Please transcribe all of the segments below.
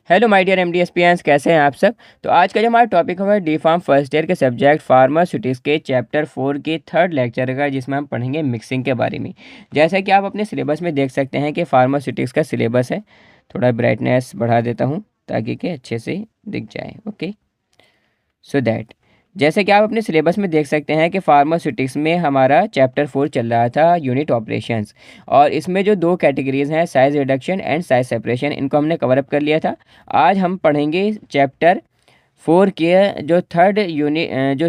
Hello my dear एमडीएसपीएंस, कैसे हैं आप सब। तो आज का जो हमारा टॉपिक है डी फार्म फर्स्ट ईयर के सब्जेक्ट फार्मास्यूटिक्स के चैप्टर 4 के थर्ड लेक्चर का, जिसमें हम पढ़ेंगे मिक्सिंग के बारे में। जैसा कि आप अपने सिलेबस में देख सकते हैं कि फार्मास्यूटिक्स का सिलेबस है। थोड़ा ब्राइटनेस बढ़ा देता हूँ ताकि कि अच्छे से दिख जाए। ओके, सो दैट जैसे कि आप अपने सिलेबस में देख सकते हैं कि फार्मास्यूटिक्स में हमारा चैप्टर 4 चल रहा था, यूनिट ऑपरेशंस। और इसमें जो दो कैटेगरीज हैं, size reduction and size separation, इनको हमने कवर अप कर लिया था। आज हम पढ़ेंगे चैप्टर 4 के जो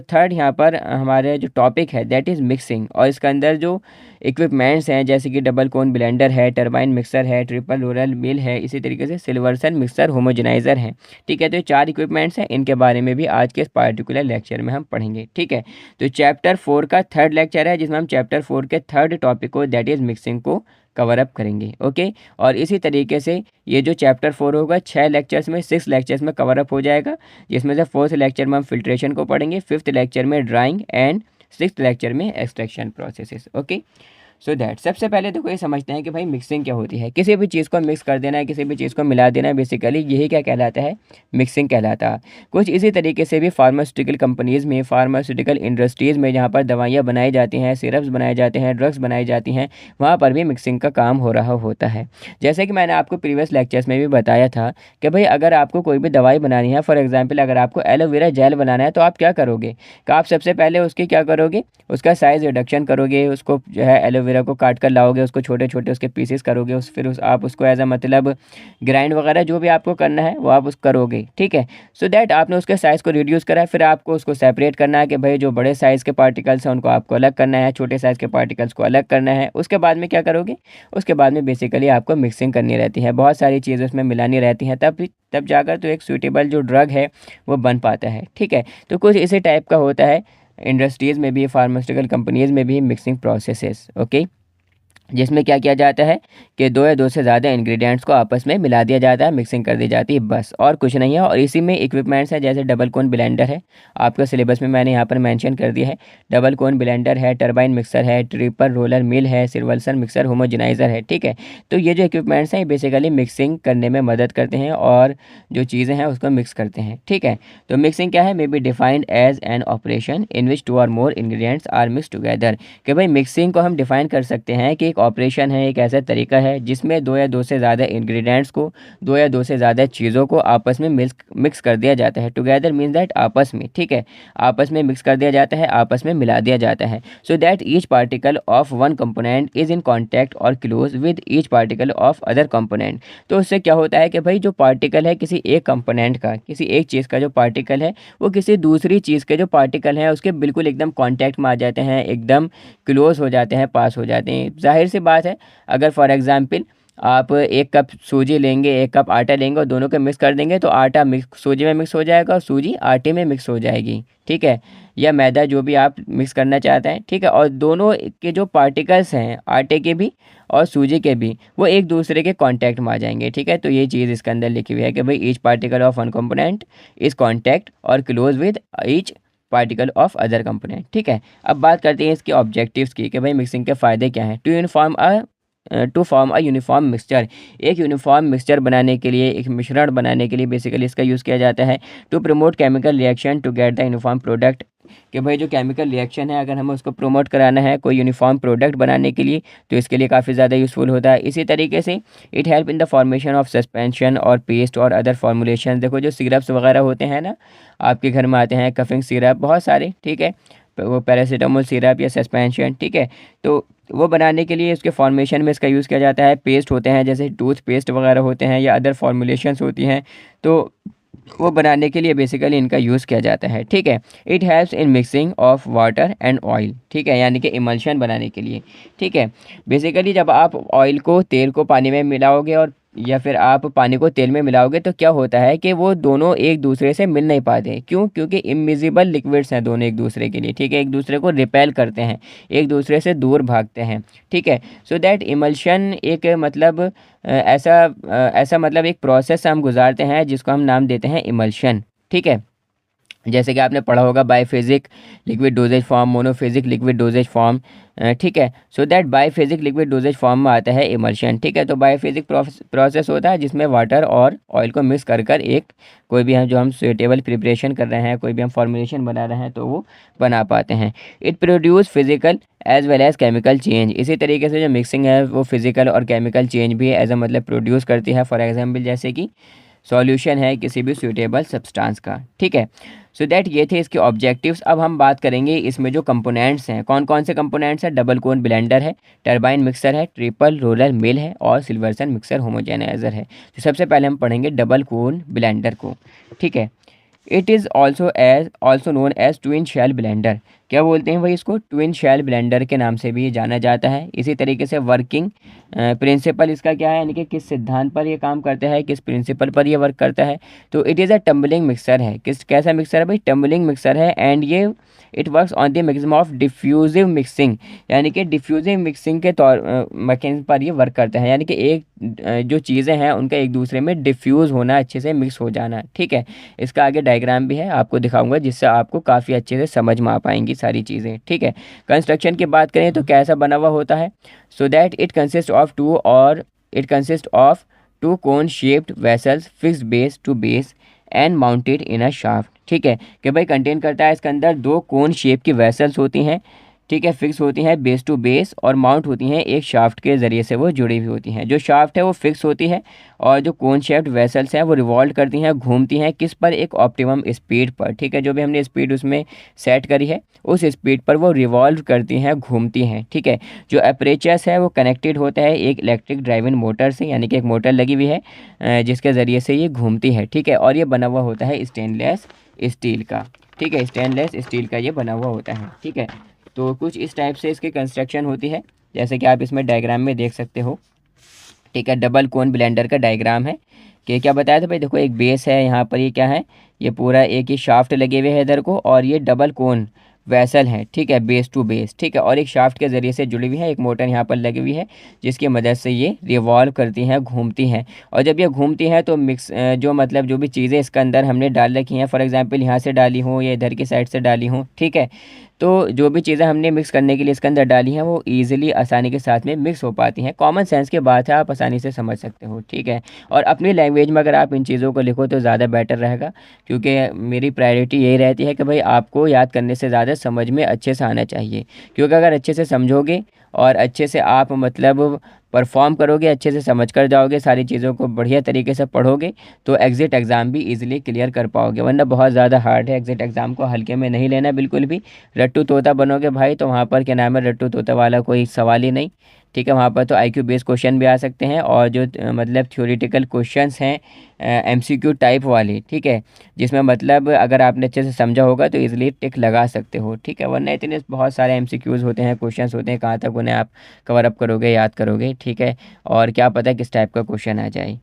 थर्ड यहाँ पर हमारे जो टॉपिक है दैट इज़ मिक्सिंग। और इसके अंदर जो इक्विपमेंट्स हैं जैसे कि डबल कोन ब्लेंडर है, टरबाइन मिक्सर है, ट्रिपल रोलर मिल है, इसी तरीके से सिल्वर्सन मिक्सर होमोजेनाइज़र है। ठीक है, तो ये 4 इक्विपमेंट्स हैं, इनके बारे में भी आज के इस पार्टिकुलर लेक्चर में हम पढ़ेंगे। ठीक है, तो चैप्टर 4 का थर्ड लेक्चर है, जिसमें हम चैप्टर 4 के थर्ड टॉपिक को दैट इज़ मिक्सिंग को कवर अप करेंगे। ओके, और इसी तरीके से ये जो चैप्टर 4 होगा 6 लेक्चर्स में 6 लेक्चर्स में कवर अप हो जाएगा, जिसमें से फोर्थ लेक्चर में हम फिल्ट्रेशन को पढ़ेंगे, फिफ्थ लेक्चर में ड्राइंग एंड सिक्स्थ लेक्चर में extraction processes. Okay, so that सबसे पहले तो कोई समझते हैं कि भाई मिक्सिंग क्या होती है। किसी भी चीज़ को मिक्स कर देना है, किसी भी चीज़ को मिला देना है, बेसिकली यही क्या कहलाता है, मिक्सिंग कहलाता है। कुछ इसी तरीके से भी फार्मास्यूटिकल कंपनीज़ में, फार्मास्यूटिकल इंडस्ट्रीज़ में, जहाँ पर दवाइयाँ बनाई जाती हैं, सिरप्स बनाए जाते हैं, ड्रग्स बनाई जाती हैं, वहाँ पर भी मिक्सिंग का काम हो रहा होता है। जैसे कि मैंने आपको प्रीवियस लेक्चर्स में भी बताया था कि भाई अगर आपको कोई भी दवाई बनानी है, फॉर एग्जाम्पल अगर आपको एलोवेरा जेल बनाना है, तो आप क्या करोगे कि आप सबसे पहले उसकी क्या करोगे, उसका साइज़ रिडक्शन करोगे, उसको जो है एलोवेरा को काट कर लाओगे, उसको छोटे छोटे उसके पीसेस करोगे, आप उसको एज अ मतलब ग्राइंड वगैरह जो भी आपको करना है वो आप उस करोगे। ठीक है, सो दैट आपने उसके साइज़ को रिड्यूस करा है, फिर आपको उसको सेपरेट करना है कि भाई जो बड़े साइज़ के पार्टिकल्स हैं उनको आपको अलग करना है, छोटे साइज़ के पार्टिकल्स को अलग करना है। उसके बाद में क्या करोगे, उसके बाद में बेसिकली आपको मिक्सिंग करनी रहती है, बहुत सारी चीज़ें उसमें मिलानी रहती हैं, तब जाकर तो एक सूटेबल जो ड्रग है वो बन पाता है। ठीक है, तो कुछ इसी टाइप का होता है इंडस्ट्रीज़ में भी, फार्मास्यूटिकल कंपनीज़ में भी मिक्सिंग प्रोसेसेस। ओके, जिसमें क्या किया जाता है कि दो या दो से ज़्यादा इंग्रेडिएंट्स को आपस में मिला दिया जाता है, मिक्सिंग कर दी जाती है, बस और कुछ नहीं है। और इसी में इक्विपमेंट्स हैं, जैसे डबल कोन ब्लेंडर है, आपका सिलेबस में मैंने यहाँ पर मेंशन कर दिया है। डबल कोन ब्लेंडर है, टरबाइन मिक्सर है, ट्रिपल रोलर मिल है, सिल्वर्सन मिक्सर होमोजेनाइज़र है। ठीक है, तो ये जो इक्विपमेंट्स हैं ये बेसिकली मिक्सिंग करने में मदद करते हैं और जो चीज़ें हैं उसको मिक्स करते हैं। ठीक है, तो मिक्सिंग क्या है, may be defined as an operation in which two or more ingredients are mix together. कि भाई मिक्सिंग को हम डिफाइन कर सकते हैं कि एक ऑपरेशन है, एक ऐसा तरीका है जिसमें दो या दो से ज़्यादा इंग्रेडिएंट्स को, दो या दो से ज़्यादा चीज़ों को आपस में मिक्स कर दिया जाता है। टुगेदर मीन्स दैट आपस में, ठीक है, आपस में मिक्स कर दिया जाता है, आपस में मिला दिया जाता है। So that each particle of one component is in contact और close with each particle of other component. तो उससे क्या होता है कि भाई जो पार्टिकल है किसी एक कंपोनेंट का, किसी एक चीज़ का जो पार्टिकल है वो किसी दूसरी चीज़ के जो पार्टिकल हैं उसके बिल्कुल एकदम कॉन्टैक्ट में आ जाते हैं, एकदम क्लोज हो जाते हैं, पास हो जाते हैं। जाहिर सी बात है, अगर फॉर एग्जांपल आप एक कप सूजी लेंगे, एक कप आटा लेंगे और दोनों को मिक्स कर देंगे तो आटा मिक्स सूजी में मिक्स हो जाएगा और सूजी आटे में मिक्स हो जाएगी। ठीक है, या मैदा, जो भी आप मिक्स करना चाहते हैं। ठीक है, और दोनों के जो पार्टिकल्स हैं आटे के भी और सूजी के भी, वो एक दूसरे के कांटेक्ट में आ जाएंगे। ठीक है, तो ये चीज़ इसके अंदर लिखी हुई है कि भाई each particle of one component is contact और close with each particle of other component. ठीक है, अब बात करते हैं इसके ऑब्जेक्टिव्स की कि भाई मिक्सिंग के फ़ायदे क्या हैं। To form a uniform mixture, एक यूनिफॉर्म मिक्सचर बनाने के लिए, एक मिश्रण बनाने के लिए बेसिकली इसका यूज़ किया जाता है। To promote chemical reaction to get the uniform product, कि भाई जो केमिकल रिएक्शन है अगर हमें उसको प्रमोट कराना है कोई यूनिफॉर्म प्रोडक्ट बनाने के लिए तो इसके लिए काफ़ी ज़्यादा यूज़फुल होता है। इसी तरीके से it help in the formation of suspension और पेस्ट और अदर फॉर्मुलेशन। देखो जो सिरप्स वगैरह होते हैं ना, आपके घर में आते हैं कफिंग सिरप बहुत सारे, ठीक है, वो पैरासीटामोल सिरप या सस्पेंशन। ठीक है, तो वो बनाने के लिए उसके फॉर्मेशन में इसका यूज़ किया जाता है। पेस्ट होते हैं जैसे टूथ पेस्ट वगैरह होते हैं या अदर फॉर्मुलेशंस होती हैं, तो वो बनाने के लिए बेसिकली इनका यूज़ किया जाता है। ठीक है, it helps in mixing of water and oil. ठीक है, यानी कि इमल्शन बनाने के लिए। ठीक है, बेसिकली जब आप ऑयल को, तेल को पानी में मिलाओगे और या फिर आप पानी को तेल में मिलाओगे तो क्या होता है कि वो दोनों एक दूसरे से मिल नहीं पाते। क्यों? क्योंकि इमिजिबल लिक्विड्स हैं दोनों एक दूसरे के लिए। ठीक है, एक दूसरे को रिपेल करते हैं, एक दूसरे से दूर भागते हैं। ठीक है, सो दैट इमल्शन एक मतलब ऐसा मतलब एक प्रोसेस हम गुजारते हैं जिसको हम नाम देते हैं इमल्शन। ठीक है, जैसे कि आपने पढ़ा होगा biphasic liquid doses form, monophasic liquid doses form, ठीक है। So that बायोफिजिक liquid doses form में आता है इमल्शन। ठीक है, तो बायोफिजिक प्रोसेस होता है जिसमें वाटर और ऑयल को मिक्स कर कर एक कोई भी हम जो हम सुटेबल प्रिपरेशन कर रहे हैं, कोई भी हम फॉर्मुलेशन बना रहे हैं तो वो बना पाते हैं। It produce physical as well as chemical change. इसी तरीके से जो मिक्सिंग है वो फिजिकल और केमिकल चेंज भी एज अ मतलब प्रोड्यूस करती है। फॉर एग्जाम्पल जैसे कि सॉल्यूशन है किसी भी सूटेबल सब्सटेंस का। ठीक है, सो दैट ये थे इसके ऑब्जेक्टिव्स। अब हम बात करेंगे इसमें जो कंपोनेंट्स हैं, कौन कौन से कंपोनेंट्स हैं। डबल कोन ब्लेंडर है, टरबाइन मिक्सर है, ट्रिपल रोलर मिल है और सिल्वर्सन मिक्सर होमोजेनाइजर है। तो सबसे पहले हम पढ़ेंगे डबल कोन ब्लेंडर को। ठीक है, it is also known as twin shell blender. क्या बोलते हैं भाई इसको, ट्विन शेल ब्लेंडर के नाम से भी ये जाना जाता है। इसी तरीके से वर्किंग प्रिंसिपल इसका क्या है, यानी कि किस सिद्धांत पर ये काम करता है, किस प्रिंसिपल पर ये वर्क करता है। तो it is a tumbling mixer है। किस कैसा मिक्सर है भाई, टम्बलिंग मिक्सर है। एंड ये it works on the mechanism of diffusive mixing, यानी कि डिफ्यूजिव मिक्सिंग के मैकेनिज्म पर ये वर्क करता है। यानी कि एक जो चीज़ें हैं उनका एक दूसरे में डिफ्यूज़ होना, अच्छे से मिक्स हो जाना। ठीक है, इसका आगे डायग्राम भी है, आपको दिखाऊंगा जिससे आपको काफ़ी अच्छे से समझ में आ पाएंगी सारी चीज़ें। ठीक है, कंस्ट्रक्शन की बात करें तो कैसा बना हुआ होता है। So that it consist of two cone shaped vessels fixed base to base and mounted in a shaft. ठीक है, कि भाई कंटेन करता है इसके अंदर दो कोन शेप की वेसल्स होती हैं। ठीक है, फिक्स होती हैं बेस टू बेस और माउंट होती हैं एक शाफ्ट के ज़रिए से वो जुड़ी हुई होती हैं। जो शाफ्ट है वो फिक्स होती है और जो कोन शेप्ड वेसल्स हैं वो रिवॉल्व करती हैं, घूमती हैं किस पर, एक ऑप्टिमम स्पीड पर। ठीक है, जो भी हमने स्पीड उसमें सेट करी है उस स्पीड पर वो रिवॉल्व करती हैं, घूमती हैं। ठीक है, जो अप्रेचर्स है वो कनेक्टेड होता है एक इलेक्ट्रिक ड्राइवन मोटर से, यानी कि एक मोटर लगी हुई है जिसके ज़रिए से ये घूमती है। ठीक है, और ये बना हुआ होता है स्टेनलेस स्टील का। ठीक है, स्टेनलेस स्टील का ये बना हुआ होता है। ठीक है, तो कुछ इस टाइप से इसकी कंस्ट्रक्शन होती है, जैसे कि आप इसमें डायग्राम में देख सकते हो। ठीक है, डबल कोन ब्लेंडर का डायग्राम है कि क्या बताया था भाई, देखो एक बेस है यहाँ पर, ये क्या है, ये पूरा एक ही शाफ्ट लगे हुए है इधर को, और ये डबल कोन वैसल है। ठीक है, बेस टू बेस। ठीक है, और एक शाफ्ट के ज़रिए से जुड़ी हुई है, एक मोटर यहाँ पर लगी हुई है जिसकी मदद से ये रिवॉल्व करती हैं, घूमती हैं। और जब ये घूमती हैं तो जो मतलब जो भी चीज़ें इसके अंदर हमने डाल रखी हैं, फॉर एग्जांपल यहाँ से डाली हूँ या इधर की साइड से डाली हूँ। ठीक है, तो जो भी चीज़ें हमने मिक्स करने के लिए इसके अंदर डाली हैं वो ईजिली आसानी के साथ में मिक्स हो पाती हैं। कॉमन सेंस की बात है, आप आसानी से समझ सकते हो। ठीक है, और अपनी लैंग्वेज में अगर आप इन चीज़ों को लिखो तो ज़्यादा बेटर रहेगा, क्योंकि मेरी प्रायोरिटी यही रहती है कि भाई आपको याद करने से ज़्यादा समझ में अच्छे से आना चाहिए। क्योंकि अगर अच्छे से समझोगे और अच्छे से आप मतलब परफॉर्म करोगे, अच्छे से समझ कर जाओगे, सारी चीज़ों को बढ़िया तरीके से पढ़ोगे तो एग्ज़िट एग्ज़ाम भी इजीली क्लियर कर पाओगे। वरना बहुत ज़्यादा हार्ड है, एग्ज़िट एग्ज़ाम को हल्के में नहीं लेना बिल्कुल भी। रट्टू तोता बनोगे भाई तो वहाँ पर क्या नाम है, रट्टू तोता वाला कोई सवाल ही नहीं। ठीक है, वहाँ पर तो आईक्यू बेस्ड क्वेश्चन भी आ सकते हैं, और जो मतलब थ्योरेटिकल क्वेश्चंस हैं एमसीक्यू टाइप वाले। ठीक है, जिसमें मतलब अगर आपने अच्छे से समझा होगा तो इजीली टिक लगा सकते हो। ठीक है, वरना इतने बहुत सारे एमसीक्यूज़ होते हैं, क्वेश्चंस होते हैं, कहाँ तक उन्हें आप कवर अप करोगे, याद करोगे। ठीक है, और क्या पता किस टाइप का क्वेश्चन आ जाए।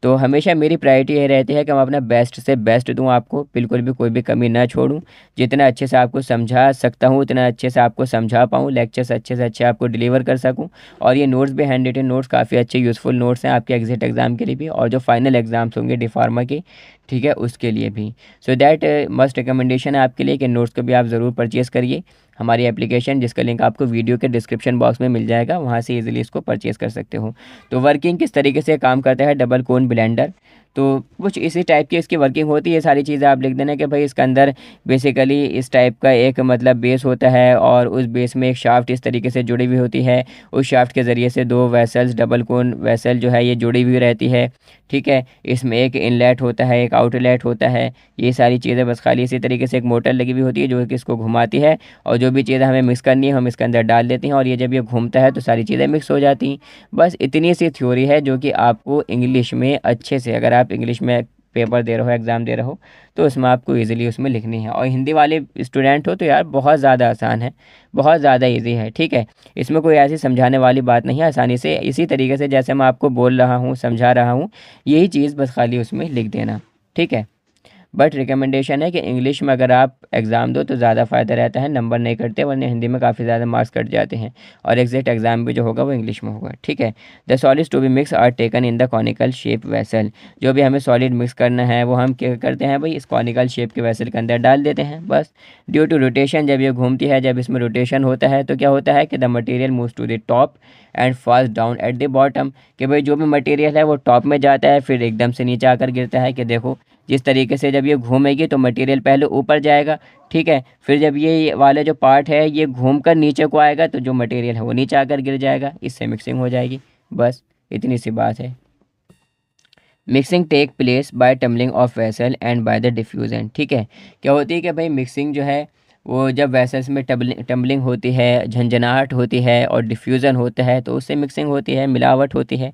तो हमेशा मेरी प्रायोरिटी ये रहती है कि मैं अपना बेस्ट से बेस्ट दूं आपको, बिल्कुल भी कोई भी कमी ना छोड़ूं। जितना अच्छे से आपको समझा सकता हूं उतना अच्छे से आपको समझा पाऊं, लेक्चर्स अच्छे से अच्छे आपको डिलीवर कर सकूं। और ये नोट्स भी हैंड रिटन नोट्स काफ़ी अच्छे यूज़फुल नोट्स हैं आपके एग्जिट एग्ज़ाम के लिए भी, और जो फाइनल एग्ज़ाम्स होंगे डी फार्मा के, ठीक है, उसके लिए भी। सो दैट मस्ट रिकमेंडेशन है आपके लिए कि नोट्स को भी आप ज़रूर परचेज़ करिए। हमारी एप्लीकेशन जिसका लिंक आपको वीडियो के डिस्क्रिप्शन बॉक्स में मिल जाएगा, वहाँ से इजीली इसको परचेज़ कर सकते हो। तो वर्किंग किस तरीके से काम करता है डबल कोन ब्लेंडर, तो कुछ इसी टाइप की इसकी वर्किंग होती है। सारी चीज़ें आप लिख देना कि भाई इसके अंदर बेसिकली इस टाइप का एक मतलब बेस होता है, और उस बेस में एक शाफ्ट इस तरीके से जुड़ी हुई होती है। उस शाफ्ट के ज़रिए से दो वेसल्स, डबल कोन वेसल जो है ये जुड़ी हुई रहती है। ठीक है, इसमें एक इनलेट होता है, एक आउटलेट होता है। ये सारी चीज़ें बस खाली इसी तरीके से एक मोटर लगी हुई होती है जो कि इसको घुमाती है, और जो भी चीज़ें हमें मिक्स करनी है हम इसके अंदर डाल देते हैं, और ये जब ये घूमता है तो सारी चीज़ें मिक्स हो जाती हैं। बस इतनी सी थ्योरी है जो कि आपको इंग्लिश में अच्छे से, अगर आप इंग्लिश में पेपर दे रहे हो, एग्ज़ाम दे रहे हो, तो उसमें आपको इजीली उसमें लिखनी है। और हिंदी वाले स्टूडेंट हो तो यार बहुत ज़्यादा आसान है, बहुत ज़्यादा इजी है। ठीक है, इसमें कोई ऐसी समझाने वाली बात नहीं है, आसानी से इसी तरीके से जैसे मैं आपको बोल रहा हूँ, समझा रहा हूँ, यही चीज़ बस खाली उसमें लिख देना। ठीक है, बट रिकमेंडेशन है कि इंग्लिश में अगर आप एग्ज़ाम दो तो ज़्यादा फ़ायदा रहता है, नंबर नहीं कटते, वरना हिंदी में काफ़ी ज़्यादा मार्क्स कट जाते हैं और एग्जैक्ट एग्जाम भी जो होगा वो इंग्लिश में होगा। ठीक है। The solids to be mix are taken in the conical shape vessel. जो भी हमें सॉलिड मिक्स करना है वो हम क्या करते हैं भाई, इस कॉनिकल शेप के वेसल के अंदर डाल देते हैं बस। ड्यू टू रोटेशन, जब ये घूमती है, जब इसमें रोटेशन होता है तो क्या होता है कि the material moves to the top and falls down at the bottom. कि भाई जो भी मटेरियल है वो टॉप में जाता है फिर एकदम से नीचे आकर गिरता है। कि देखो जिस तरीके से जब ये घूमेगी तो मटेरियल पहले ऊपर जाएगा, ठीक है, फिर जब ये वाला जो पार्ट है ये घूम कर नीचे को आएगा तो जो मटेरियल है वो नीचे आकर गिर जाएगा, इससे मिक्सिंग हो जाएगी। बस इतनी सी बात है। Mixing take place by tumbling of vessel and by the diffusion. ठीक है। क्या होती है कि भाई मिक्सिंग जो है वो जब वेसल्स में टम्बलिंग होती है, झंझनाहट होती है और डिफ्यूज़न होता है तो उससे मिक्सिंग होती है, मिलावट होती है।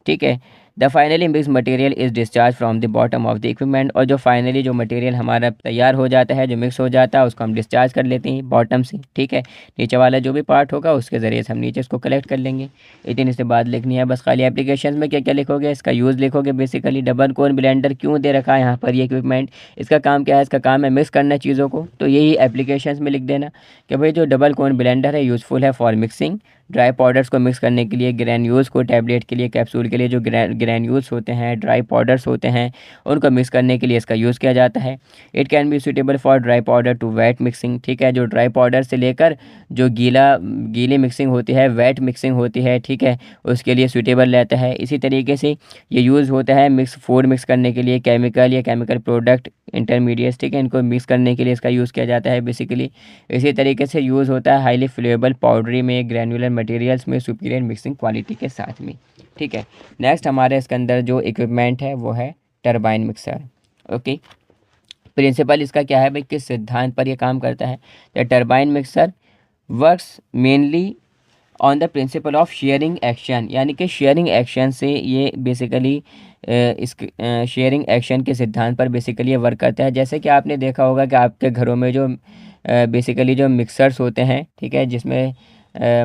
ठीक है। The finally mix material is discharge from the bottom of the equipment. और जो फाइनली जो मटेरियल हमारा तैयार हो जाता है, जो मिक्स हो जाता है, उसको हम डिस्चार्ज कर लेते हैं बॉटम से। ठीक है। नीचे वाला जो भी पार्ट होगा उसके ज़रिए से हम नीचे इसको कलेक्ट कर लेंगे। इतनी सी बात लिखनी है बस। खाली एप्लीकेशन में क्या क्या लिखोगे, इसका यूज़ लिखोगे। बेसिकली डबल कोन ब्लेंडर क्यों दे रखा है यहाँ पर ये इक्विपमेंट, इसका काम क्या है, इसका काम है मिक्स करना चीज़ों को, तो यही एप्लीकेशन में लिख देना कि भाई जो डबल कोन ब्लेंडर है यूज़फुल है फॉर मिक्सिंग ड्राई पाउडर्स को मिक्स करने के लिए, ग्रैन्यूल्स को, टैबलेट के लिए, कैप्सूल के लिए जो ग्रैन्यूल्स होते हैं, ड्राई पाउडर्स होते हैं, उनको मिक्स करने के लिए इसका यूज़ किया जाता है। It can be suitable for dry powder to wet mixing. ठीक है। जो ड्राई पाउडर से लेकर जो गीली मिक्सिंग होती है, वेट मिक्सिंग होती है, ठीक है, उसके लिए सूटेबल रहता है। इसी तरीके से ये यूज़ होता है फूड मिक्स करने के लिए, केमिकल या केमिकल प्रोडक्ट इंटरमीडिएट्स, ठीक है, इनको मिक्स करने के लिए इसका यूज़ किया जाता है बेसिकली। इसी तरीके से यूज़ होता है हाईली फ्लेवेबल पाउडरी में, ग्रैनुलर मटेरियल्स में, सुपीरियर मिक्सिंग क्वालिटी के साथ में। ठीक है। नेक्स्ट हमारे इसके अंदर जो इक्विपमेंट है वो है टरबाइन मिक्सर। ओके। प्रिंसिपल इसका क्या है भाई, किस सिद्धांत पर ये काम करता है। The turbine mixer works mainly on the principle of shearing action. यानी कि शेयरिंग एक्शन से ये बेसिकली इस शेयरिंग एक्शन के सिद्धांत पर बेसिकली ये वर्क करता है। जैसे कि आपने देखा होगा कि आपके घरों में जो बेसिकली जो मिक्सर्स होते हैं, ठीक है, जिसमें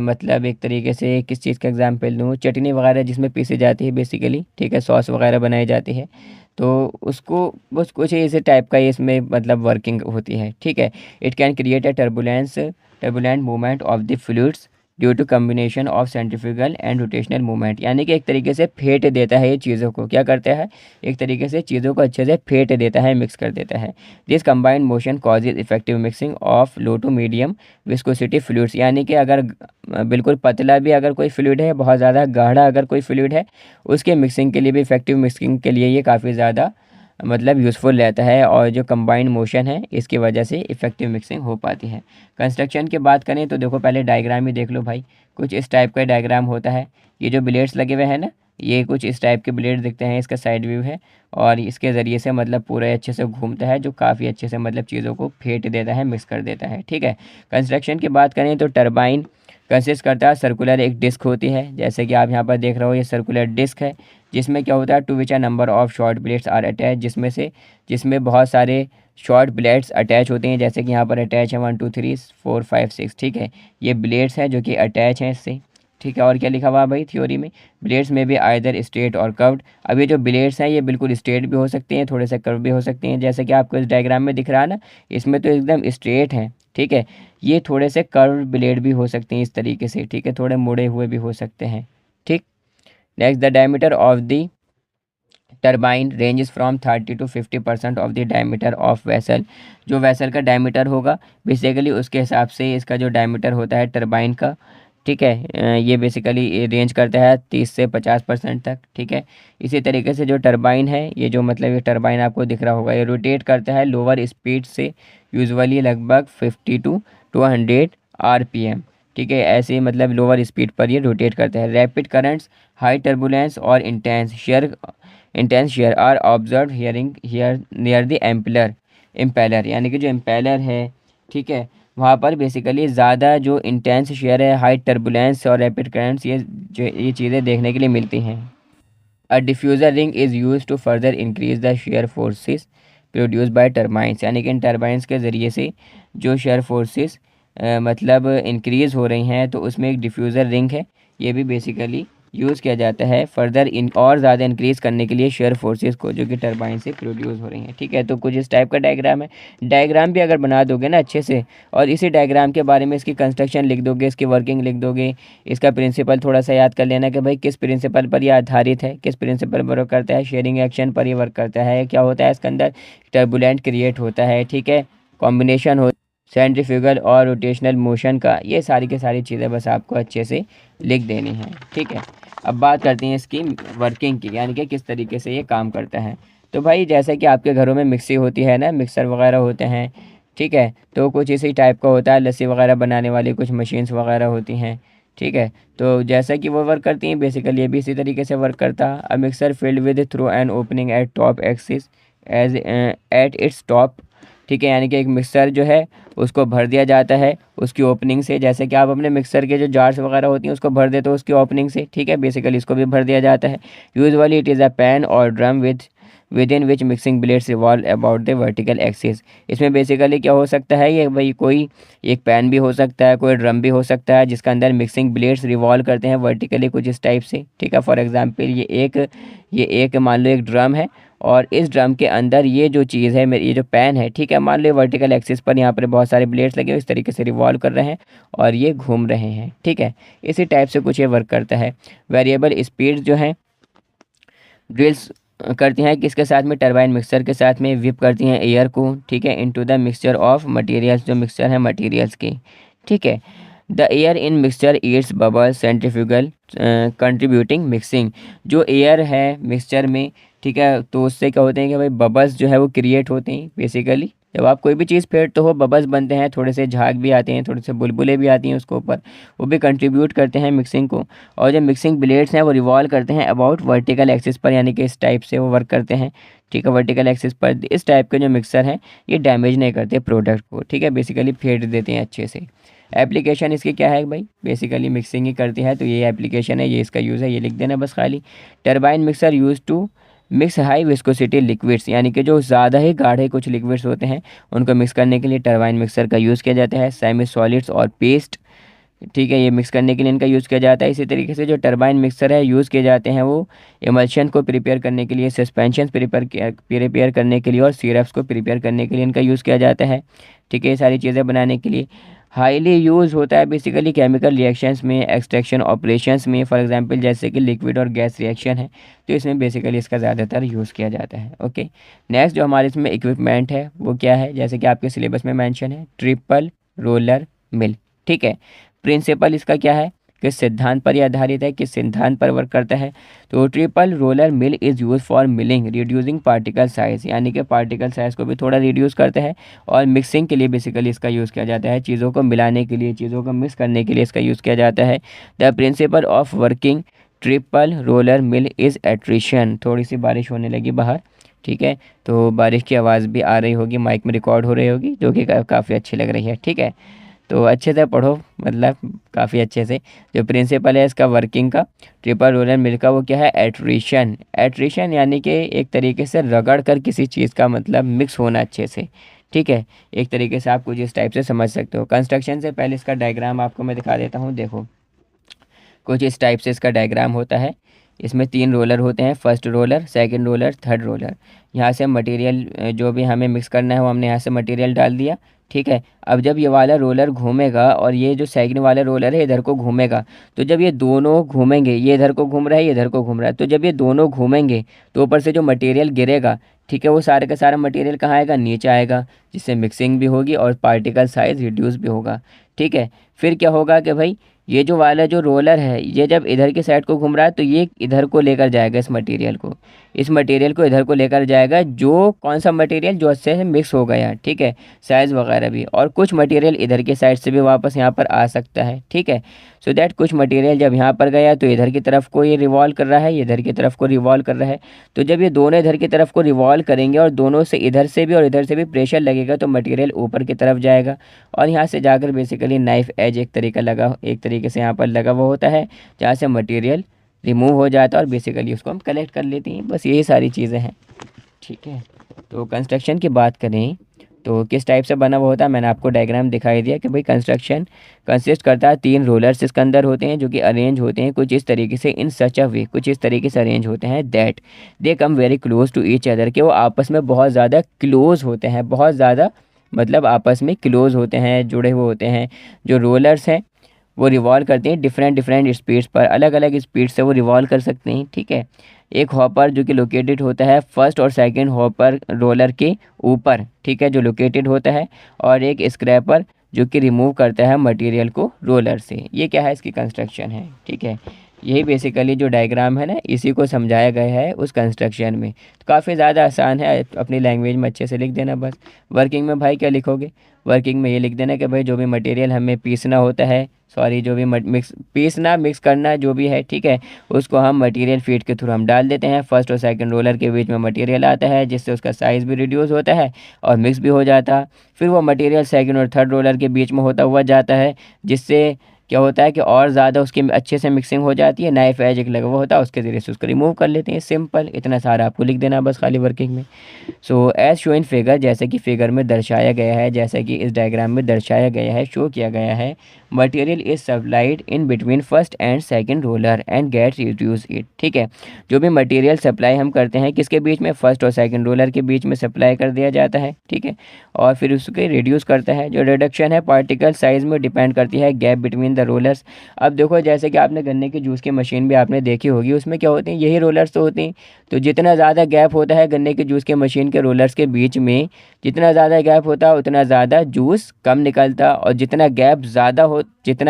मतलब एक तरीके से किस चीज़ का एग्जांपल दूँ, चटनी वगैरह जिसमें पीसी जाती है बेसिकली, ठीक है, सॉस वगैरह बनाई जाती है, तो उसको बस कुछ इसी टाइप का इसमें मतलब वर्किंग होती है। ठीक है। It can create a turbulent movement of the fluids due to combination of centrifugal and rotational movement. यानी कि एक तरीके से फेंट देता है ये चीज़ों को, क्या करता है, एक तरीके से चीज़ों को अच्छे से फेंट देता है, मिक्स कर देता है। This combined motion causes effective mixing of low to medium viscosity fluids. यानी कि अगर बिल्कुल पतला भी अगर कोई फ्लूइड है, बहुत ज़्यादा गाढ़ा अगर कोई फ्लूइड है, उसके मिक्सिंग के लिए भी, इफेक्टिव मिक्सिंग के लिए ये काफ़ी ज़्यादा मतलब यूज़फुल रहता है। और जो कंबाइंड मोशन है इसकी वजह से इफ़ेक्टिव मिक्सिंग हो पाती है। कंस्ट्रक्शन की बात करें तो देखो पहले डायग्राम ही देख लो भाई, कुछ इस टाइप का डायग्राम होता है। ये जो ब्लेड्स लगे हुए हैं ना, ये कुछ इस टाइप के ब्लेड दिखते हैं, इसका साइड व्यू है और इसके ज़रिए से मतलब पूरा अच्छे से घूमता है, जो काफ़ी अच्छे से मतलब चीज़ों को फेंट देता है, मिक्स कर देता है। ठीक है। कंस्ट्रक्शन की बात करें तो टरबाइन कंसिस्ट करता है सर्कुलर एक डिस्क होती है, जैसे कि आप यहाँ पर देख रहे हो, ये सर्कुलर डिस्क है, जिसमें क्या होता है to which a number of short blades are attach, जिसमें बहुत सारे शॉर्ट ब्लेड्स अटैच होते हैं। जैसे कि यहाँ पर अटैच है 1 2 3 4 5 6, ठीक है, ये ब्लेड्स हैं जो कि अटैच हैं इससे। ठीक है। और क्या लिखा हुआ भाई थ्योरी में, ब्लेड्स में भी आइदर स्ट्रेट और कर्व्ड। अब ये जो ब्लेड्स हैं ये बिल्कुल स्ट्रेट भी हो सकती हैं, थोड़े से कर्व भी हो सकती हैं, जैसे कि आपको इस डायग्राम में दिख रहा है ना, इसमें तो एकदम स्ट्रेट हैं। ठीक है। ये थोड़े से कर्व ब्लेड भी हो सकते हैं इस तरीके से, ठीक है, थोड़े मुड़े हुए भी हो सकते हैं। ठीक। Next, the diameter of the turbine ranges from 30 to 50% of the diameter of vessel. जो वेसल का डायमीटर होगा बेसिकली उसके हिसाब से इसका जो डायमीटर होता है टरबाइन का, ठीक है, ये बेसिकली रेंज करता है 30 से 50% तक। ठीक है। इसी तरीके से जो टरबाइन है, ये जो मतलब ये टरबाइन आपको दिख रहा होगा, ये रोटेट करता है लोअर स्पीड से, यूजुअली लगभग 50 to 200 RPM। ठीक है। ऐसे मतलब लोअर स्पीड पर ये रोटेट करता है। रैपिड करंट्स, हाई टर्बुलेंस और intense shear are observed here near the impeller. यानी कि जो एम्पेलर है, ठीक है, वहाँ पर बेसिकली ज़्यादा जो इंटेंस शेयर है, हाई टर्बुलेंस और रैपिड करंट्स, ये चीज़ें देखने के लिए मिलती हैं। A diffuser ring is use to further increase the shear forces produce by turbines. यानी कि इन टर्बाइंस के ज़रिए से जो शेयर फोर्सेस मतलब इंक्रीज़ हो रही हैं, तो उसमें एक डिफ्यूज़र रिंग है, ये भी बेसिकली यूज़ किया जाता है फर्दर इन और ज़्यादा इंक्रीज़ करने के लिए शेयर फोर्सेस को जो कि टरबाइन से प्रोड्यूस हो रही हैं। ठीक है, तो कुछ इस टाइप का डायग्राम है। डायग्राम भी अगर बना दोगे ना अच्छे से और इसी डायग्राम के बारे में इसकी कंस्ट्रक्शन लिख दोगे, इसकी वर्किंग लिख दोगे, इसका प्रिंसिपल थोड़ा सा याद कर लेना कि भाई किस प्रिंसिपल पर यह आधारित है, किस प्रिंसिपल पर वर्क करता है, शेयरिंग एक्शन पर ये वर्क करता है, क्या होता है इसके अंदर, टर्बुलेंट क्रिएट होता है। ठीक है, कॉम्बिनेशन हो सेंट्रीफ्यूगल और रोटेशनल मोशन का, ये सारी की सारी चीज़ें बस आपको अच्छे से लिख देनी है। ठीक है, अब बात करते हैं इसकी वर्किंग की, यानी कि किस तरीके से ये काम करता है। तो भाई जैसे कि आपके घरों में मिक्सी होती है ना, मिक्सर वगैरह होते हैं। ठीक है, तो कुछ इसी टाइप का होता है, लस्सी वगैरह बनाने वाली कुछ मशीन्स वगैरह होती हैं। ठीक है, तो जैसा कि वो वर्क करती हैं बेसिकली ये भी इसी तरीके से वर्क करता है। A mixer filled with through an opening at top axis as at its top. ठीक है, यानी कि एक मिक्सर जो है उसको भर दिया जाता है उसकी ओपनिंग से, जैसे कि आप अपने मिक्सर के जो जार्स वगैरह होती हैं उसको भर देते हो उसकी ओपनिंग से। ठीक है, बेसिकली इसको भी भर दिया जाता है। Usually it is a pan और drum with in which mixing blades revolve about the vertical axis. इसमें बेसिकली क्या हो सकता है, ये भाई कोई एक पैन भी हो सकता है, कोई ड्रम भी हो सकता है जिसका अंदर मिक्सिंग ब्लेड्स रिवॉल्व करते हैं वर्टिकली कुछ इस टाइप से। ठीक है, फॉर एग्जांपल ये एक मान लो एक ड्रम है और इस ड्रम के अंदर ये जो चीज़ है मेरी, ये जो पैन है, ठीक है, मान लो वर्टिकल एक्सिस पर यहाँ पर बहुत सारे ब्लेड्स लगे हुए इस तरीके से रिवॉल्व कर रहे हैं और ये घूम रहे हैं। ठीक है, इसी टाइप से कुछ ये वर्क करता है। वेरिएबल स्पीड जो है ड्रिल्स करती हैं किसके साथ में, टरबाइन मिक्सर के साथ में, विप करती हैं एयर को। ठीक है, into the mixture of materials, जो मिक्सचर है मटेरियल्स के। ठीक है, the air in mixture Yeats bubble centrifugal contributing mixing. जो एयर है मिक्सचर में, ठीक है, तो उससे क्या होते हैं कि भाई बबल्स जो है वो क्रिएट होते हैं। बेसिकली जब आप कोई भी चीज़ फेंटते हो बबल्स बनते हैं, थोड़े से झाग भी आते हैं, थोड़े से बुलबुलें भी आती हैं उसके ऊपर, वो भी कंट्रीब्यूट करते हैं मिक्सिंग को। और जो मिक्सिंग ब्लेड्स हैं वो रिवॉल्व करते हैं अबाउट वर्टिकल एक्सिस पर, यानी कि इस टाइप से वो वर्क करते हैं। ठीक है, वर्टिकल एक्सिस पर इस टाइप के जो मिक्सर हैं ये डैमेज नहीं करते प्रोडक्ट को। ठीक है, बेसिकली फेंट देते हैं अच्छे से। एप्लीकेशन इसकी क्या है भाई, बेसिकली मिक्सिंग ही करती है, तो ये एप्लीकेशन है, ये इसका यूज़ है, ये लिख देना बस खाली। Turbine mixer use to mix high viscosity liquids, यानी कि जो ज़्यादा ही गाढ़े कुछ लिक्विड्स होते हैं उनको मिक्स करने के लिए टरबाइन मिक्सर का यूज़ किया जाता है। सेमी सॉलिड्स और पेस्ट, ठीक है, ये मिक्स करने के लिए इनका यूज़ किया जाता है। इसी तरीके से जो टरबाइन मिक्सर है यूज़ किए जाते हैं वो इमल्शन को प्रिपेयर करने के लिए, सस्पेंशन प्रिपेयर करने के लिए और सिरप्स को प्रिपेयर करने के लिए इनका यूज़ किया जाता है। ठीक है, ये सारी चीज़ें बनाने के लिए हाईली यूज़ होता है बेसिकली केमिकल रिएक्शंस में, एक्सट्रैक्शन ऑपरेशंस में, फॉर एग्जांपल जैसे कि लिक्विड और गैस रिएक्शन है, तो इसमें बेसिकली इसका ज़्यादातर यूज़ किया जाता है। ओके, नेक्स्ट जो हमारे इसमें इक्विपमेंट है वो क्या है, जैसे कि आपके सिलेबस में मेंशन है ट्रिपल रोलर मिल। ठीक है, प्रिंसिपल इसका क्या है, किस सिद्धांत पर यह आधारित है, किस सिद्धांत पर वर्क करता है, तो triple roller mill is use for milling reducing particle size, यानी कि पार्टिकल साइज़ को भी थोड़ा रिड्यूस करता है। और मिक्सिंग के लिए बेसिकली इसका यूज़ किया जाता है, चीज़ों को मिलाने के लिए, चीज़ों को मिक्स करने के लिए इसका यूज़ किया जाता है। The principle of working triple roller mill is attrition. थोड़ी सी बारिश होने लगी बाहर, ठीक है, तो बारिश की आवाज़ भी आ रही होगी, माइक में रिकॉर्ड हो रही होगी, जो कि काफ़ी अच्छी लग रही है। ठीक है, तो अच्छे से पढ़ो, मतलब काफ़ी अच्छे से। जो प्रिंसिपल है इसका वर्किंग का ट्रिपल रोलर मिल का वो क्या है, एट्रिशन। एट्रिशन यानी कि एक तरीके से रगड़ कर किसी चीज़ का मतलब मिक्स होना अच्छे से। ठीक है, एक तरीके से आप कुछ इस टाइप से समझ सकते हो। कंस्ट्रक्शन से पहले इसका डायग्राम आपको मैं दिखा देता हूँ। देखो कुछ इस टाइप से इसका डायग्राम होता है। इसमें 3 रोलर होते हैं, first roller, second roller, third roller. यहाँ से मटेरियल जो भी हमें मिक्स करना है वो हमने यहाँ से मटेरियल डाल दिया। ठीक है, अब जब ये वाला रोलर घूमेगा और ये जो सेकंड वाला रोलर है इधर को घूमेगा, तो जब ये दोनों घूमेंगे, ये इधर को घूम रहा है, ये इधर को घूम रहा है, तो जब ये दोनों घूमेंगे तो ऊपर से जो मटेरियल गिरेगा, ठीक है, वो सारे का सारा मटेरियल कहाँ आएगा, नीचे आएगा, जिससे मिक्सिंग भी होगी और पार्टिकल साइज़ रिड्यूस भी होगा। ठीक है, फिर क्या होगा कि भाई ये जो वाला जो रोलर है ये जब इधर की साइड को घूम रहा है तो ये इधर को लेकर जाएगा इस मटेरियल को इधर को लेकर जाएगा, जो कौन सा मटेरियल जो अच्छे से मिक्स हो गया। ठीक है, साइज़ वगैरह भी, और कुछ मटेरियल इधर के साइड से भी वापस यहाँ पर आ सकता है। ठीक है, सो दैट कुछ मटेरियल जब यहाँ पर गया तो इधर की तरफ को ये रिवॉल्व कर रहा है, इधर की तरफ को रिवॉल्व कर रहा है, तो जब ये दोनों इधर की तरफ को रिवॉल्व करेंगे और दोनों से इधर से भी और इधर से भी प्रेशर लगेगा तो मटेरियल ऊपर की तरफ जाएगा और यहाँ से जाकर बेसिकली नाइफ एज एक तरीके से यहाँ पर लगा हुआ होता है, जहाँ से मटेरियल रिमूव हो जाता है और बेसिकली उसको हम कलेक्ट कर लेते हैं। बस यही सारी चीज़ें हैं। ठीक है, तो कंस्ट्रक्शन की बात करें तो किस टाइप से बना हुआ होता है मैंने आपको डायग्राम दिखाई दिया कि भाई कंस्ट्रक्शन कंसिस्ट करता है 3 रोलर्स इसके अंदर होते हैं जो कि अरेंज होते हैं कुछ इस तरीके से, इन सच अ वे, कुछ इस तरीके से अरेंज होते हैं that they come very close to each other, कि वो आपस में बहुत ज़्यादा क्लोज होते हैं, बहुत ज़्यादा मतलब आपस में क्लोज होते हैं, जुड़े हुए होते हैं। जो रोलर्स हैं वो रिवॉल्व करते हैं डिफरेंट डिफरेंट स्पीड्स पर, अलग अलग स्पीड से वो रिवॉल्व कर सकते हैं, ठीक है। एक हॉपर जो कि लोकेटेड होता है फर्स्ट और सेकंड हॉपर रोलर के ऊपर, ठीक है, जो लोकेटेड होता है, और एक स्क्रैपर जो कि रिमूव करता है मटेरियल को रोलर से। ये क्या है, इसकी कंस्ट्रक्शन है, ठीक है। यही बेसिकली जो डायग्राम है ना, इसी को समझाया गया है उस कंस्ट्रक्शन में। तो काफ़ी ज़्यादा आसान है, अपनी लैंग्वेज में अच्छे से लिख देना बस। वर्किंग में भाई क्या लिखोगे, वर्किंग में ये लिख देना कि भाई जो भी मटेरियल हमें पीसना होता है, सॉरी जो भी मिक्स करना जो भी है, ठीक है, उसको हम मटेरियल फीड के थ्रू हम डाल देते हैं। फर्स्ट और सेकंड रोलर के बीच में मटेरियल आता है जिससे उसका साइज़ भी रिड्यूस होता है और मिक्स भी हो जाता है। फिर वो मटेरियल सेकंड और थर्ड रोलर के बीच में होता हुआ जाता है, जिससे क्या होता है कि और ज़्यादा उसकी अच्छे से मिक्सिंग हो जाती है। नाइफ एज एक लगा हुआ होता है, उसके ज़रिए से उसको रिमूव कर लेते हैं। सिंपल, इतना सारा आपको लिख देना बस खाली वर्किंग में। So as show in figure, जैसे कि फिगर में दर्शाया गया है, जैसा कि इस डायग्राम में दर्शाया गया है, शो किया गया है, material is supplied in between first and second roller and gets reduce it, ठीक है। जो भी मटेरियल सप्लाई हम करते हैं किसके बीच में, फर्स्ट और सेकंड रोलर के बीच में सप्लाई कर दिया जाता है, ठीक है, और फिर उसके रिड्यूस करता है। जो रिडक्शन है पार्टिकल साइज में डिपेंड करती है गैप बिटवीन द रोलर्स। अब देखो जैसे कि आपने गन्ने के जूस की मशीन भी आपने देखी होगी, उसमें क्या होते हैं, यही रोलर्स तो होते हैं। तो जितना ज़्यादा गैप होता है गन्ने के जूस के मशीन के रोलर्स के बीच में, जितना ज़्यादा गैप होता है उतना ज़्यादा जूस कम निकलता, और जितना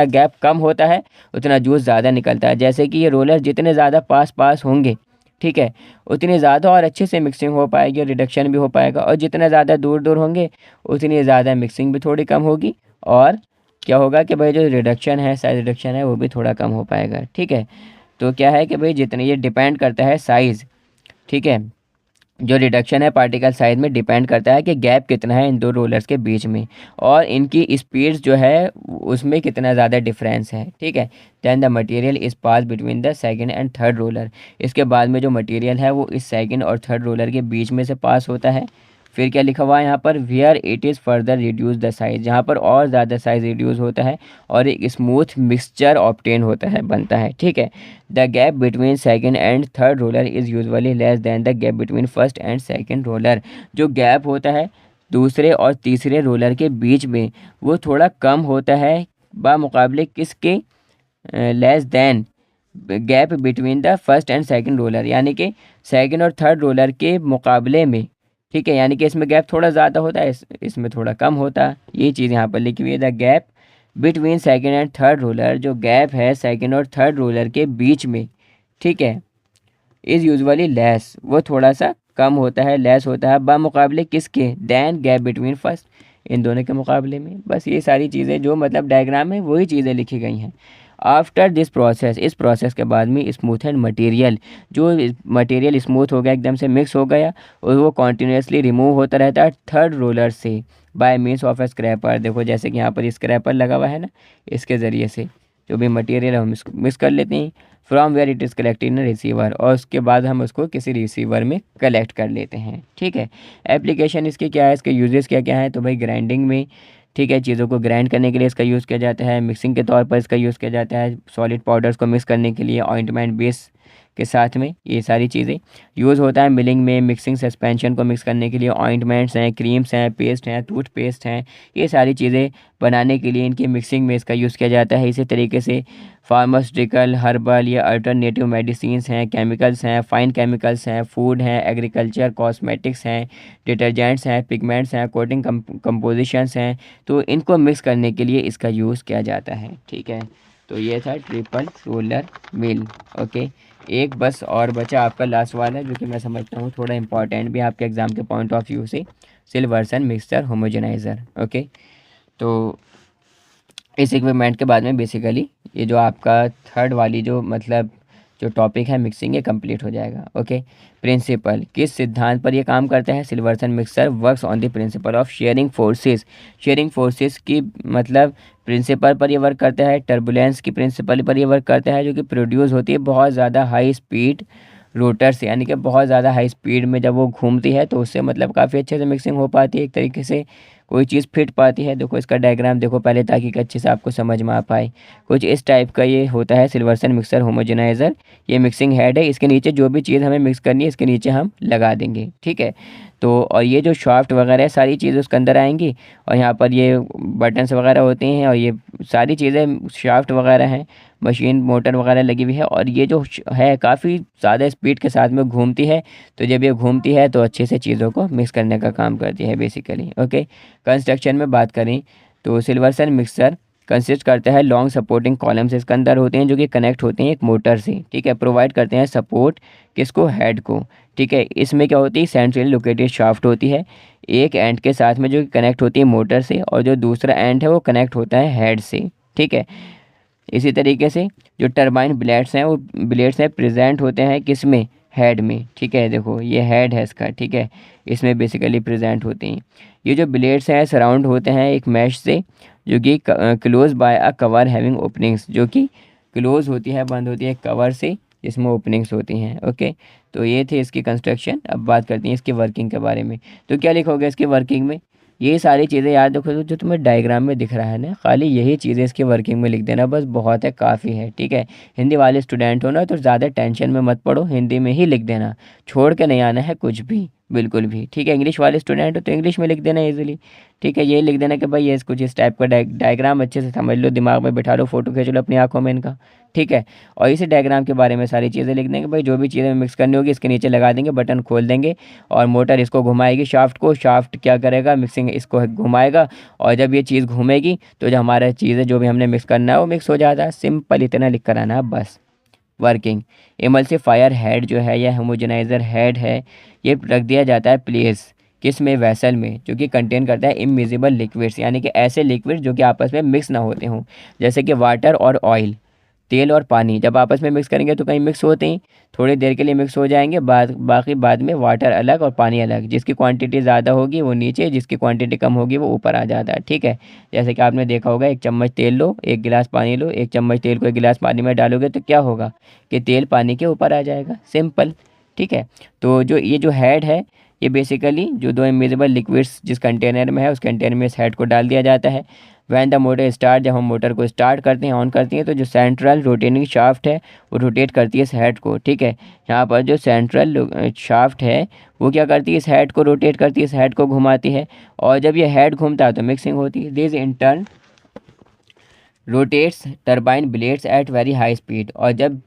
गैप कम होता है उतना जूस ज़्यादा निकलता है। जैसे कि ये रोलर जितने ज़्यादा पास पास होंगे, ठीक है, उतनी ज़्यादा और अच्छे से मिक्सिंग हो पाएगी, रिडक्शन भी हो पाएगा, और जितना ज़्यादा दूर दूर होंगे उतनी ज़्यादा मिक्सिंग भी थोड़ी कम होगी, और क्या होगा कि भाई जो रिडक्शन है, साइज रिडक्शन है, वो भी थोड़ा कम हो पाएगा, ठीक है। तो क्या है कि भाई जितने ये डिपेंड करता है साइज़, ठीक है, जो रिडक्शन है पार्टिकल साइज में डिपेंड करता है कि गैप कितना है इन दो रोलर्स के बीच में, और इनकी स्पीड्स जो है उसमें कितना ज़्यादा डिफरेंस है, ठीक है। Then the material is pass between the second and third roller, इसके बाद में जो मटेरियल है वो इस सेकंड और थर्ड रोलर के बीच में से पास होता है। फिर क्या लिखा हुआ है यहाँ पर, where it is further reduce the size, जहाँ पर और ज़्यादा साइज रिड्यूस होता है और एक स्मूथ मिक्सचर ऑब्टेन होता है, बनता है, ठीक है। The gap between second and third roller is usually less than the gap between first and second roller, जो गैप होता है दूसरे और तीसरे रोलर के बीच में वो थोड़ा कम होता है बामुकाबले किसके, less than gap between the first and second roller, यानी कि सेकंड और थर्ड रोलर के मुकाबले में, ठीक है, यानी कि इसमें गैप थोड़ा ज़्यादा होता है, इसमें थोड़ा कम होता है। ये चीज़ यहाँ पर लिखी हुई है, the gap between second and third roller, जो गैप है सेकंड और थर्ड रोलर के बीच में, ठीक है, इज़ यूजुअली लेस, वो थोड़ा सा कम होता है, लेस होता है बामुकाबले किसके, दैन गैप बिटवीन फर्स्ट, इन दोनों के मुकाबले में। बस ये सारी चीज़ें जो मतलब डायग्राम में वही चीज़ें लिखी गई हैं। आफ्टर दिस प्रोसेस, इस प्रोसेस के बाद में स्मूथ एंड मटेरियल, जो मटेरियल स्मूथ हो गया, एकदम से मिक्स हो गया, और वो कॉन्टीन्यूसली रिमूव होता रहता है थर्ड रोलर से bye means of A scraper. देखो जैसे कि यहाँ पर स्क्रैपर लगा हुआ है ना, इसके ज़रिए से जो भी मटेरियल हम मिक्स कर लेते हैं, from where it is collected in receiver, और उसके बाद हम उसको किसी रिसीवर में कलेक्ट कर लेते हैं, ठीक है। एप्लीकेशन इसके क्या है, इसके यूजेस क्या क्या है, तो भाई ग्राइंडिंग में, ठीक है, चीज़ों को ग्राइंड करने के लिए इसका यूज़ किया जाता है, मिक्सिंग के तौर पर इसका यूज़ किया जाता है, सॉलिड पाउडर्स को मिक्स करने के लिए ऑइंटमेंट बेस के साथ में, ये सारी चीज़ें यूज़ होता है। मिलिंग में मिक्सिंग सस्पेंशन को मिक्स करने के लिए ऑइंटमेंट्स हैं, क्रीम्स हैं, पेस्ट हैं, टूथपेस्ट हैं, ये सारी चीज़ें बनाने के लिए इनकी मिक्सिंग में इसका यूज़ किया जाता है। इसी तरीके से फार्मास्यूटिकल, हर्बल या अल्टरनेटिव मेडिसिन्स हैं, केमिकल्स हैं, फाइन केमिकल्स हैं, फूड हैं, एग्रीकल्चर, कॉस्मेटिक्स हैं, डिटर्जेंट्स हैं, पिगमेंट्स हैं, कोटिंग कंपोजिशंस हैं, तो इनको मिक्स करने के लिए इसका यूज़ किया जाता है, ठीक है। तो ये था ट्रिपल रोलर मिल, ओके। एक बस और बचा आपका लास्ट वाला है, जो कि मैं समझता हूँ थोड़ा इंपॉर्टेंट भी आपके एग्ज़ाम के पॉइंट ऑफ व्यू से, सिल्वर्सन मिक्सचर होमोजेनाइज़र, ओके। तो इस इक्विपमेंट के बाद में बेसिकली ये जो आपका थर्ड वाली जो मतलब जो टॉपिक है मिक्सिंग, ये कंप्लीट हो जाएगा, ओके। प्रिंसिपल, किस सिद्धांत पर ये काम करता है, Silverson mixer works on the principle of shearing forces, shearing forces की मतलब प्रिंसिपल पर ये वर्क करता है। टर्बुलेंस की प्रिंसिपल पर ये वर्क करता है, जो कि प्रोड्यूस होती है बहुत ज़्यादा हाई स्पीड रोटर से, यानी कि बहुत ज़्यादा हाई स्पीड में जब वो घूमती है तो उससे मतलब काफ़ी अच्छे से मिक्सिंग हो पाती है, एक तरीके से कोई चीज़ फिट पाती है। देखो इसका डायग्राम देखो पहले, ताकि कि अच्छे से आपको समझ में आ पाए। कुछ इस टाइप का ये होता है सिल्वर्सन मिक्सर होमोजेनाइज़र। ये मिक्सिंग हेड है, इसके नीचे जो भी चीज़ हमें मिक्स करनी है इसके नीचे हम लगा देंगे, ठीक है। तो और ये जो शाफ्ट वगैरह है सारी चीज़ें उसके अंदर आएंगी, और यहाँ पर ये बटन्स वगैरह होते हैं, और ये सारी चीज़ें शाफ्ट वगैरह हैं, मशीन मोटर वगैरह लगी हुई है। और ये जो है काफ़ी ज़्यादा स्पीड के साथ में घूमती है, तो जब ये घूमती है तो अच्छे से चीज़ों को मिक्स करने का काम करती है बेसिकली, ओके। कंस्ट्रक्शन में बात करें तो सिल्वर्सन मिक्सर कंसिस्ट करता है लॉन्ग सपोर्टिंग कॉलम्स इसके अंदर होते हैं, जो कि कनेक्ट होते हैं एक मोटर से, ठीक है। प्रोवाइड करते हैं सपोर्ट किसको, हेड को, ठीक है। इसमें क्या होती है, सेंट्रली लोकेटेड शाफ्ट होती है एक एंड के साथ में, जो कि कनेक्ट होती है मोटर से, और जो दूसरा एंड है वो कनेक्ट होता है हेड से, ठीक है। इसी तरीके से जो टरबाइन ब्लेड्स हैं वो ब्लेड्स हैं प्रेजेंट होते हैं किस में, हेड में, ठीक है। देखो ये हेड है इसका, ठीक है, इसमें बेसिकली प्रेजेंट होते हैं। ये जो ब्लेड्स हैं सराउंड होते हैं एक मैश से, जो कि close by a cover having openings, जो कि क्लोज होती है, बंद होती है कवर से जिसमें ओपनिंग्स होती हैं, ओके। तो ये थे इसकी कंस्ट्रक्शन। अब बात करते हैं इसकी वर्किंग के बारे में। तो क्या लिखोगे इसकी वर्किंग में, ये सारी चीज़ें याद रखो, तो जो तुम्हें डायग्राम में दिख रहा है ना, खाली यही चीज़ें इसकी वर्किंग में लिख देना, बस बहुत है, काफ़ी है, ठीक है। हिंदी वाले स्टूडेंट हो ना तो ज़्यादा टेंशन में मत पड़ो, हिंदी में ही लिख देना, छोड़ के नहीं आना है कुछ भी, बिल्कुल भी, ठीक है। इंग्लिश वाले स्टूडेंट हो तो इंग्लिश में लिख देना इजीली, ठीक है। ये लिख देना कि भाई ये कुछ इस टाइप का डायग्राम अच्छे से समझ लो, दिमाग में बिठा लो, फोटो खींच लो अपनी आंखों में इनका, ठीक है। और इसी डायग्राम के बारे में सारी चीज़ें लिख देंगे, भाई जो भी चीज़ें मिक्स करनी होगी इसके नीचे लगा देंगे, बटन खोल देंगे और मोटर इसको घुमाएगी शाफ्ट को, शाफ्ट क्या करेगा, मिक्सिंग इसको घुमाएगा, और जब ये चीज़ घूमेगी तो जो हमारा चीज़ है जो भी हमने मिक्स करना है वो मिक्स हो जाता है। सिंपल इतना लिख कर आना है बस। वर्किंग हेड जो है या होमोजेनाइज़र हेड है, ये रख दिया जाता है प्लेस किस में, वेसल में, जो कि कंटेन करता है इमिजिबल लिक्विड्स, यानी कि ऐसे लिक्विड जो कि आपस में मिक्स ना होते हों, जैसे कि वाटर और ऑयल, तेल और पानी जब आपस में मिक्स करेंगे तो कहीं मिक्स होते हैं, थोड़ी देर के लिए मिक्स हो जाएंगे, बाकी बाद में वाटर अलग और पानी अलग, जिसकी क्वांटिटी ज़्यादा होगी वो नीचे, जिसकी क्वांटिटी कम होगी वो ऊपर आ जाता है, ठीक है। जैसे कि आपने देखा होगा, एक चम्मच तेल लो, एक गिलास पानी लो, एक चम्मच तेल को एक गिलास पानी में डालोगे तो क्या होगा कि तेल पानी के ऊपर आ जाएगा, सिंपल, ठीक है। तो जो ये जो हेड है, ये बेसिकली जो दो इमिजिबल लिक्विड्स जिस कंटेनर में है उस कंटेनर में इस हेड को डाल दिया जाता है। वैन द मोटर स्टार्ट, जब हम मोटर को स्टार्ट करते हैं, ऑन करते हैं, तो जो सेंट्रल रोटेटिंग शाफ्ट है वो रोटेट करती है इस हेड को, ठीक है। यहाँ पर जो सेंट्रल शाफ्ट है वो क्या करती है, इस हेड को रोटेट करती है, इस हेड को घुमाती है, और जब ये हेड घूमता है तो मिक्सिंग होती है। This in turn rotates turbine blades at very high speed, और जब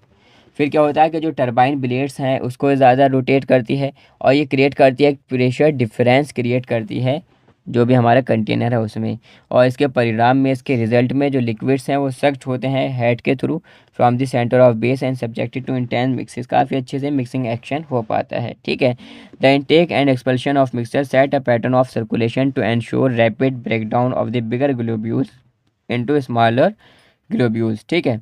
फिर क्या होता है कि जो टरबाइन ब्लेड्स हैं उसको ज़्यादा रोटेट करती है, और ये क्रिएट करती है एक प्रेशर डिफरेंस क्रिएट करती है जो भी हमारा कंटेनर है उसमें, और इसके परिणाम में, इसके रिजल्ट में जो लिक्विड्स हैं वो सक्ट होते हैं हेड के through from the centre of base and subjected to intense mixes, काफ़ी अच्छे से मिक्सिंग एक्शन हो पाता है, ठीक है। The intake and expulsion of mixer set a pattern of circulation to ensure rapid breakdown of the bigger globules into smaller globules, ठीक है।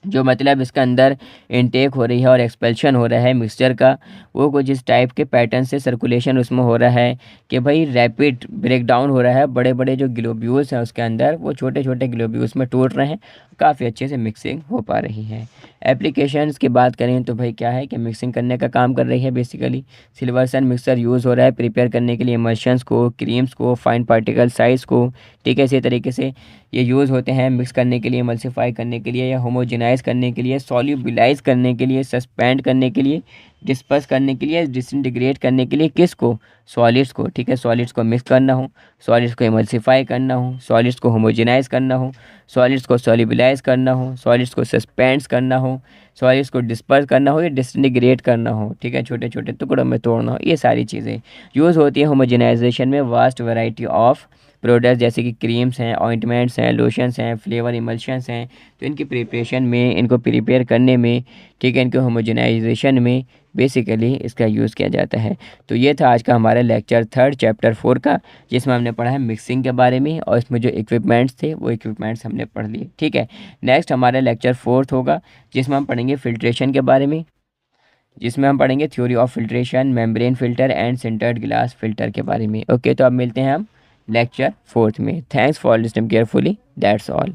जो मतलब इसका अंदर इनटेक हो रही है और एक्सपेल्शन हो रहा है मिक्सचर का, वो कुछ इस टाइप के पैटर्न से सर्कुलेशन उसमें हो रहा है कि भाई रैपिड ब्रेक डाउन हो रहा है, बड़े बड़े जो ग्लोब्यूल्स हैं उसके अंदर वो छोटे छोटे ग्लोब्यूल्स में टूट रहे हैं, काफ़ी अच्छे से मिक्सिंग हो पा रही है। एप्लीकेशंस की बात करें तो भाई क्या है कि मिक्सिंग करने का काम कर रही है बेसिकली। सिल्वर्सन मिक्सर यूज़ हो रहा है प्रिपेयर करने के लिए इमल्शंस को, क्रीम्स को, फाइन पार्टिकल साइज़ को, ठीक है। इसी तरीके से ये यूज़ होते हैं मिक्स करने के लिए, एमल्सिफाई करने के लिए, या होमोजेनाइज करने के लिए, सॉल्युबिलाइज करने के लिए, सस्पेंड करने के लिए, डिस्पर्स करने के लिए, डिसइंटीग्रेट करने के लिए, किसको, सॉलिड्स को, ठीक है। सॉलिड्स को मिक्स करना हो, सॉलिड्स को एमल्सिफाई करना हो, सॉलिड्स को होमोजेनाइज करना हो, सॉलिड्स को सॉल्युबिलाइज करना हो, सॉलिड्स को सस्पेंड्स करना हो, सॉलिड्स को डिस्पर्स करना हो या डिसइंटीग्रेट करना हो, ठीक है, छोटे छोटे टुकड़ों में तोड़ना हो, ये सारी चीज़ें यूज़ होती है होमोजेनाइजेशन में। वास्ट वैरायटी ऑफ प्रोडक्ट्स जैसे कि क्रीम्स हैं, ऑइंटमेंट्स हैं, लोशंस हैं, फ्लेवर इमल्शंस हैं, तो इनकी प्रिपरेशन में, इनको प्रिपेयर करने में, ठीक है, इनके होमोजेनाइजेशन में बेसिकली इसका यूज़ किया जाता है। तो ये था आज का हमारा लेक्चर 3 चैप्टर 4 का, जिसमें हमने पढ़ा है मिक्सिंग के बारे में, और इसमें जो इक्विपमेंट्स थे वो इक्विपमेंट्स हमने पढ़ लिए, ठीक है। नेक्स्ट हमारा लेक्चर 4 होगा जिसमें हम पढ़ेंगे फिल्ट्रेशन के बारे में, जिसमें हम पढ़ेंगे theory of filtration, membrane filter and sintered glass filter के बारे में, ओके। तो अब मिलते हैं हम लेक्चर 4 में। Thanks for listening carefully, that's all.